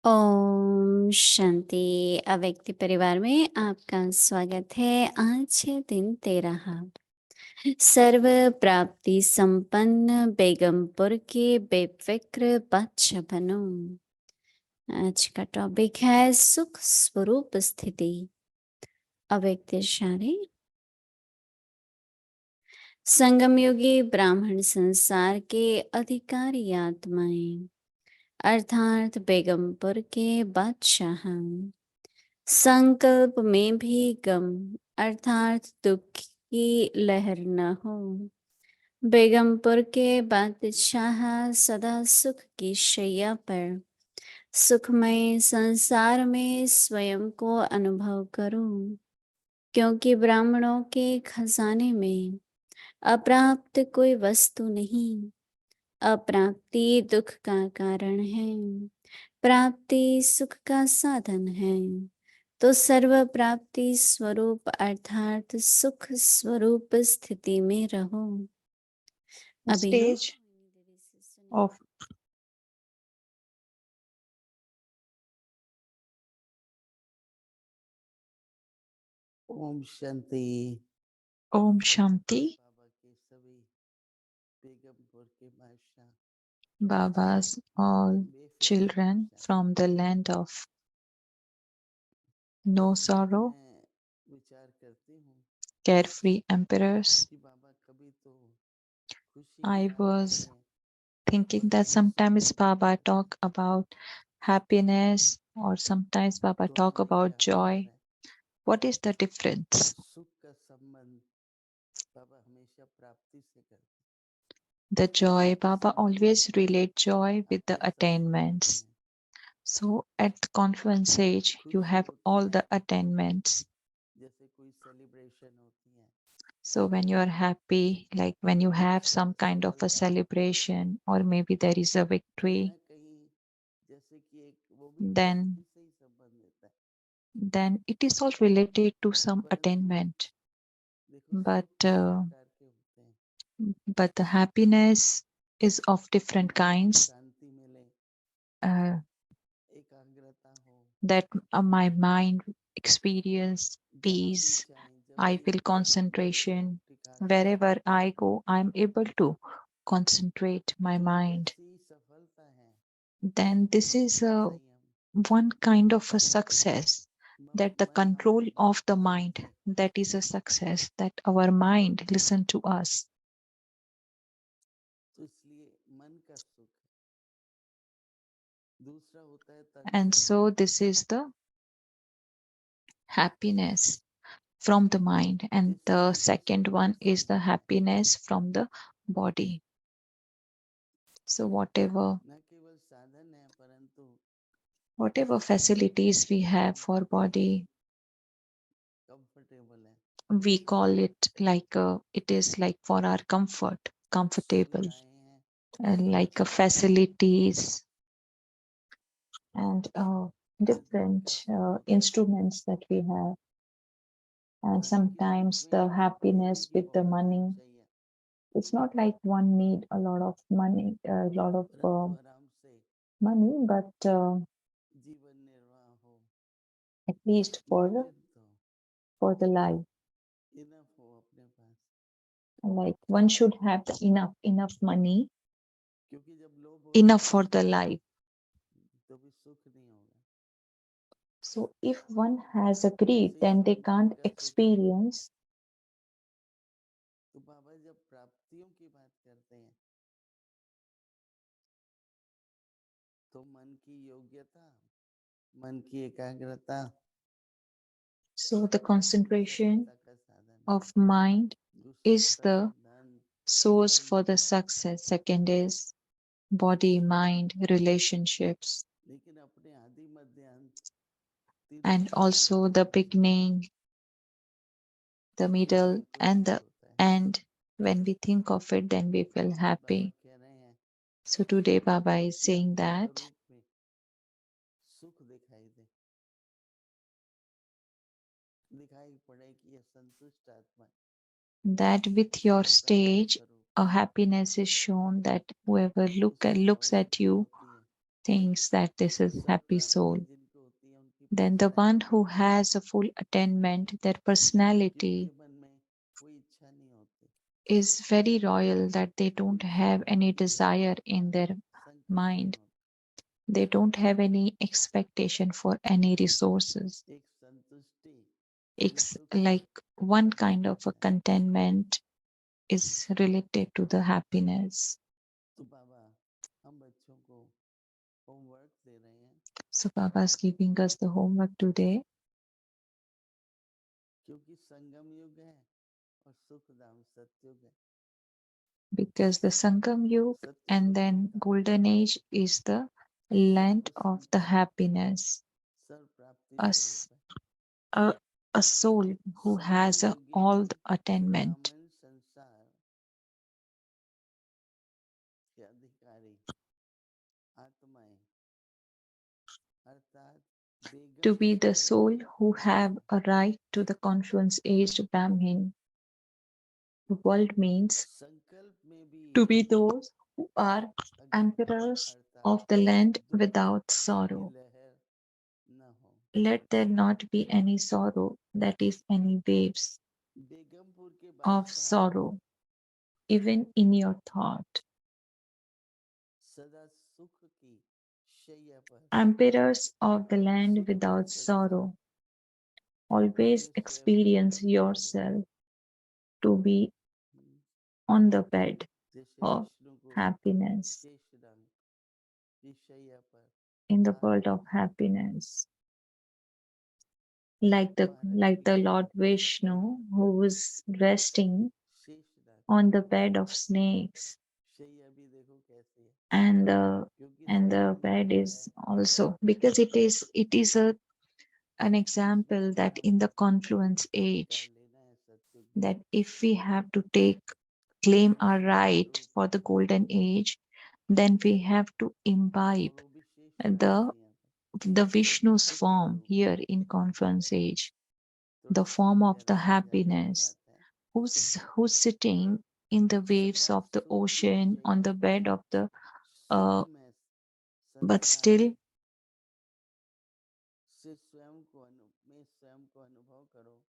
ओम शांति। अव्यक्ति परिवार में आपका स्वागत है। आज है दिन 13। सर्व प्राप्ति संपन्न बेगमपुर के बेफिक्र बादशाह बनो। आज का टॉपिक है सुख स्वरूप स्थिति। अव्यक्त इशारे। संगम युगी ब्राह्मण संसार के अधिकारी आत्माएं अर्थात बेगमपुर के बादशाह संकल्प में भी गम अर्थात दुख की लहर न हो। बेगमपुर के बादशाह सदा सुख की शैया पर सुखमय संसार में स्वयं को अनुभव करो, क्योंकि ब्राह्मणों के खजाने में अप्राप्त कोई वस्तु नहीं। अप्राप्ति दुख का कारण है, प्राप्ति सुख का साधन है। तो सर्व प्राप्ति स्वरूप अर्थात सुख स्वरूप स्थिति में रहो। The अभी हम stage of Om Shanti. Om Shanti, बाबा के सभी बेगमपुर के बादशाह Baba's all बेफिक्र children बादशाह, from the land of no sorrow, मैं विचार करती हूँ carefree emperors. कि बाबा कभी तो खुशी की I बात was करते हैं thinking और that कभी सुख sometimes की बात Baba करते हैं। talk about happiness or sometimes Baba दोनों talk में about क्या अंतर joy. है? What is the difference? सुख का संबंध बाबा हमेशा प्राप्ति से करते हैं, The joy, का Baba संबंध always relate joy with the अपने सभी करते attainments. हैं। So at the conference age, you खुशी have होती all है the attainments. जैसे कोई सेलिब्रेशन होती है, So when you are happy, like when you have some kind of a सफलता होती है, celebration or maybe there is a कहीं victory, ना कहीं जैसे कि एक वो भी then प्राप्ति से ही संबंध लेता है। it is all related to some परंतु attainment. देखो But सुख कई प्रकार के होते हैं। the happiness is of different मानसिक kinds. शांति मिले, एकाग्रता हो, That my mind experience जहाँ भी peace. चाहे जब I भी feel मन को concentration. टिका के Wherever रखे, I go, I'm able to concentrate my तो ये mind. ऐसी सफलता है। Then this is संयम one kind of a success, that the मन control हमारी बात of the सुने, mind, that is a success, that our mind listen to us. तो इसलिए मन का सुख है। दूसरा होता है तन And का सुख। so this is the happiness from the mind, and the इसलिए जिस second one is the संसार में happiness from the body. So whatever न केवल साधन है परंतु facilities we have for body, comfortable है, we call it like it is like for our comfort, comfortable, सुविधाएं हैं, like facilities and different instruments that we have, and मन के सुख sometimes में the धन happiness की with the बहुत कम money. चाहिए, It's not like one need a lot of money, परंतु आराम से money, but जीवन निर्वाह हो, at least निश्चिंत हो, for the life, इनफ हो अपने पास। like one should have enough money, क्योंकि जब लोभ होता enough है for the life. तो भी सुख नहीं होगा। So if one has a greed, जैसे then they मन can't का सुख है, experience. तो बाबा जब प्राप्तियों की बात करते हैं तो मन की योग्यता, मन की एकाग्रता So the concentration सफलता का साधन है। of mind दूसरा is होता है the धन, source for the संबंध, success. Second is body, mind, relationships, लेकिन अपने आदि मध्य अंत तीनों and में also the beginning, the सुखी middle, तो and वही the होता है। end. When we think of it, then we feel आज बाबा happy. कह रहे हैं So today Baba is कि saying अपने that स्वरूप में सुख दिखाई दे, दिखाई पड़े कि यह संतुष्ट आत्मा with your प्राप्ति stage, स्वरूप a happiness is shown, that whoever उसकी looks at अवस्था you, होती है thinks that this is serve happy soul. प्राप्ति जिनको होती है उनकी Then the one personality who has a full attainment, their personality जिनके मन में कोई इच्छा नहीं होती, is very royal, that they don't have any desire in their संकल्प नहीं mind. होता, They don't have any expectation for any resources. एक संतुष्टि या It's सुख like one kind of a है। contentment is related to the happiness. तो बाबा हम बच्चों को होमवर्क दे रहे हैं So Baba is giving us the homework today, क्योंकि संगम युग है और सुख धाम सतयुग है। because the Sangam Yuga सतयुग and सुख then Dham, Golden Age is the land of the happiness. सर्व प्राप्ति Us, स्वरूप है। a, a soul who has Sangam युगी all the attainment, ब्राह्मण संसार के अधिकारी आत्माएं अर्थात to बेगम be the पुर soul who के have a right to the confluence aged Brahmin. The world means संकल्प में भी to be those who are अगर emperors अर्थात of the land दुख without की sorrow. लहर न हो। Let there not be any sorrow, that is, any waves Begampur के of बादशाह sorrow, even in your thought. सदा सुख की शैया पर Emperors of the land सुख में without संसार sorrow, always अपने स्वयं को experience अनुभव करो। yourself to be on the bed जैसे of विष्णु को happiness, शेष रंग की शैया पर in the world आरूढ़ of happiness, like Maharaj the की Lord Vishnu who was resting शेष रंग on the bed of snakes, शैया भी देखो कैसी है, and क्योंकि the स्वयं bed जो है is also, because it is an example that in the confluence अधिकार age, लेना है सत्युग में that if we have to claim तो our सुख right स्वरूप for the golden age, then we have to imbibe और वो भी शेष रंग the से यहाँ पर Vishnu's सुख form स्वरूप here in confluence age, थोड़ा the form of the गहरा समझाने की happiness, बात है। who's sitting in the waves सदा of the सुख की ocean on शैया the पर bed of the सुख uh, में but संसार still से स्वयं को अनुभव करो,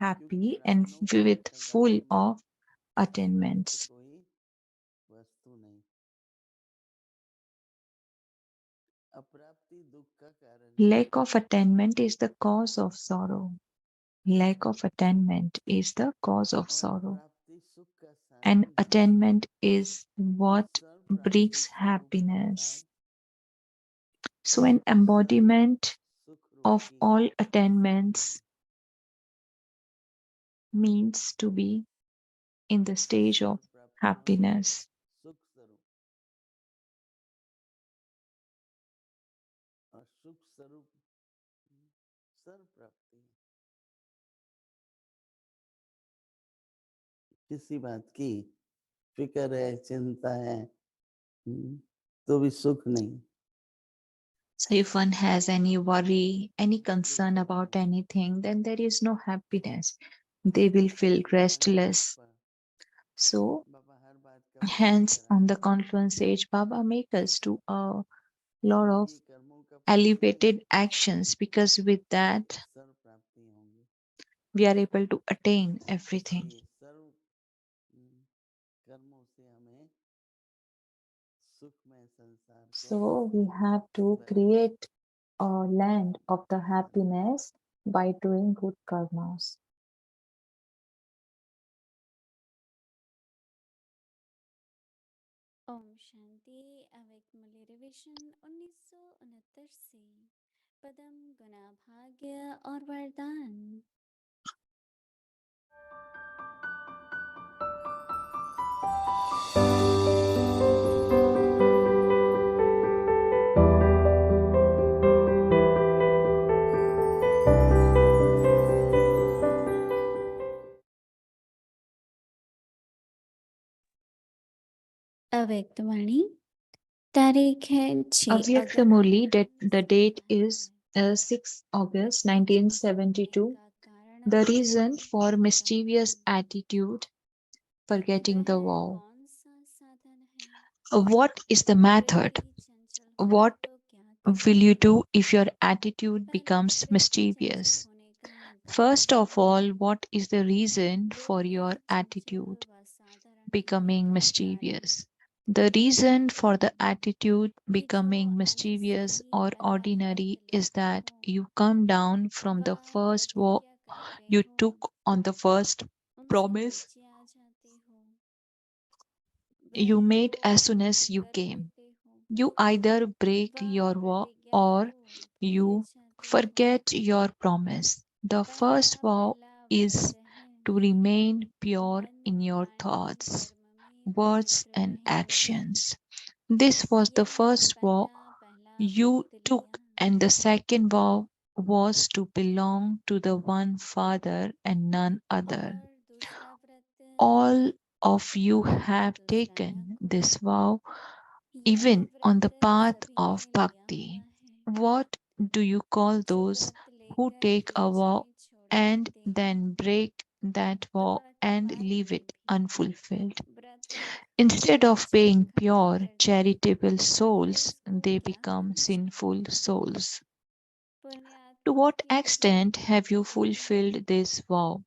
क्योंकि happy and प्राणों को with रखने full वाले में of मुक्त attainments. कोई वस्तु नहीं। अप्राप्ति दुख का कारण है Lack of attainment is the cause of sorrow. Lack of attainment is the cause of और sorrow. प्राप्ति सुख का And साधन है। attainment is तो what सर्व प्राप्ति brings स्वरूप happiness. अर्थात So, an सर्व embodiment सुख of रूपी all Sangam attainments means to be in the stage serve of प्राप्तियों से happiness. सुख स्वरूप और सुख स्वरूप सर्व प्राप्ति किसी बात की फिक्र है, चिंता है, तो भी सुख नहीं। So, if one has any worry, any दुख concern about नहीं। anything, then there is no happiness. They will feel ज्ञान के मुख restless. पर So, बाबा हर बात का वर्णन hence, on the कराते हैं, confluence age, Baba make us do a lot of क्योंकि कर्मों का फल सुख है, elevated actions, because with that सर्व प्राप्ति होंगी। we are able to attain everything. इसलिए सर्व कर्मों से हमें सुखमय संसार को So we have to बनाना है। create a land of the happiness by doing good karmas. Om Shanti. Awake Murli revision 1969 से पदम गुना भाग्य और वरदान। अव्यक्त वाणी तारीख है 6 Avyakta August Murli, that the date is 1972। 6 August सोने 1972. का कारण The और reason for फल mischievous बताएं। attitude, forgetting वह the vow. कौन सा साधन है What is the जो method व्यक्ति What will you do if your attitude becomes mischievous? First of all, what is the reason for your attitude becoming mischievous? The reason for the attitude becoming mischievous or ordinary is that you come down from the first vow you took on the first promise you made as soon as you came. You either break your vow or you forget your promise. The first vow is to remain pure in your thoughts, words, and actions. This was the first vow you took, and the second vow was to belong to the one Father and none other. All of you have taken this vow even on the path of bhakti. What do you call those who take a vow and then break that vow and leave it unfulfilled? Instead of being pure, charitable souls, they become sinful souls. To what extent have you fulfilled this vow?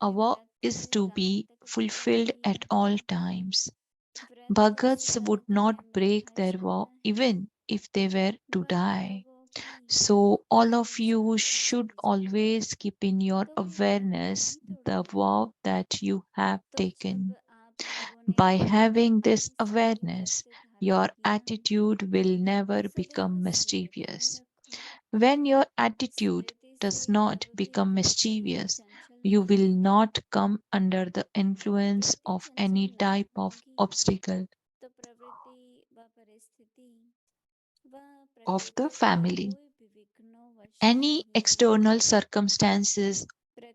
A vow is to be fulfilled at all times. Bhagats would not break their vow even if they were to die. So, all of you should always keep in your awareness the vow that you have taken. By having this awareness, your attitude will never become mischievous. When your attitude does not become mischievous, you will not come under the influence of any type of obstacle of the family, any external circumstances,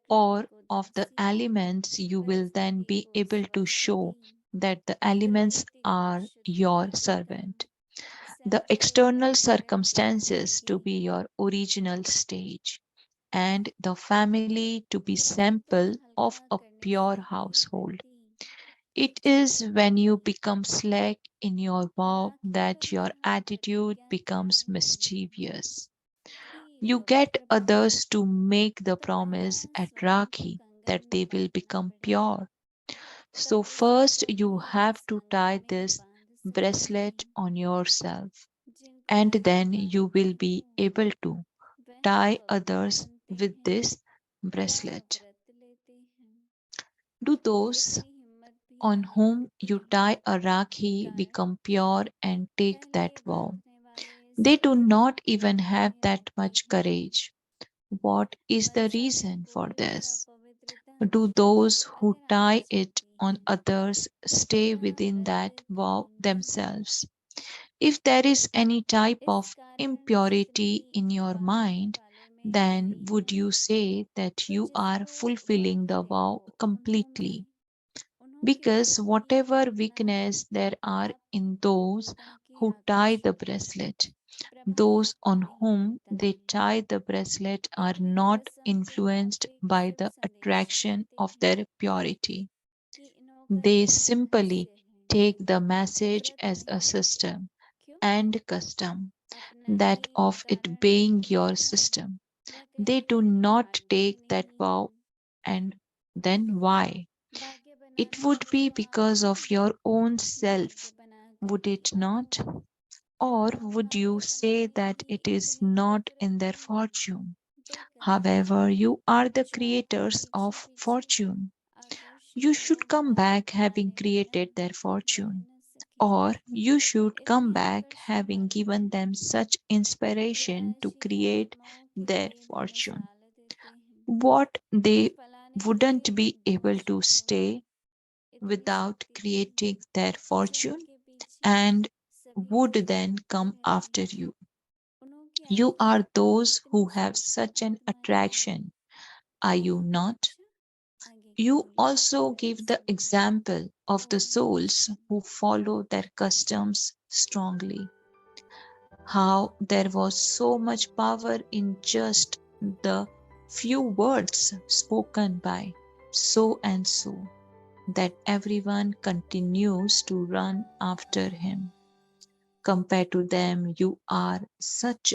or of the elements. You will then be able to show that the elements are your servant. The external circumstances to be your original stage, and the family to be sample of a pure household. It is when you become slack in your vow that your attitude becomes mischievous. You get others to make the promise at Rakhi that they will become pure. So, first, you have to tie this bracelet on yourself, and then you will be able to tie others with this bracelet. Do those on whom you tie a Rakhi become pure and take that vow? They do not even have that much courage. What is the reason for this? Do those who tie it on others stay within that vow themselves? If there is any type of impurity in your mind, then would you say that you are fulfilling the vow completely? Because whatever weakness there are in those who tie the bracelet, those on whom they tie the bracelet are not influenced by the attraction of their purity. They simply take the message as a system and custom, that of it being your system. They do not take that vow, and then why? It would be because of your own self, would it not? Or would you say that it is not in their fortune? However, you are the creators of fortune. You should come back having created their fortune, or you should come back having given them such inspiration to create their fortune. What they wouldn't be able to stay without creating their fortune and would then come after you. You are those who have such an attraction, are you not? You also give the example of the souls who follow their customs strongly. How there was so much power in just the few words spoken by so and so that everyone continues to run after him. Compared to them, you are such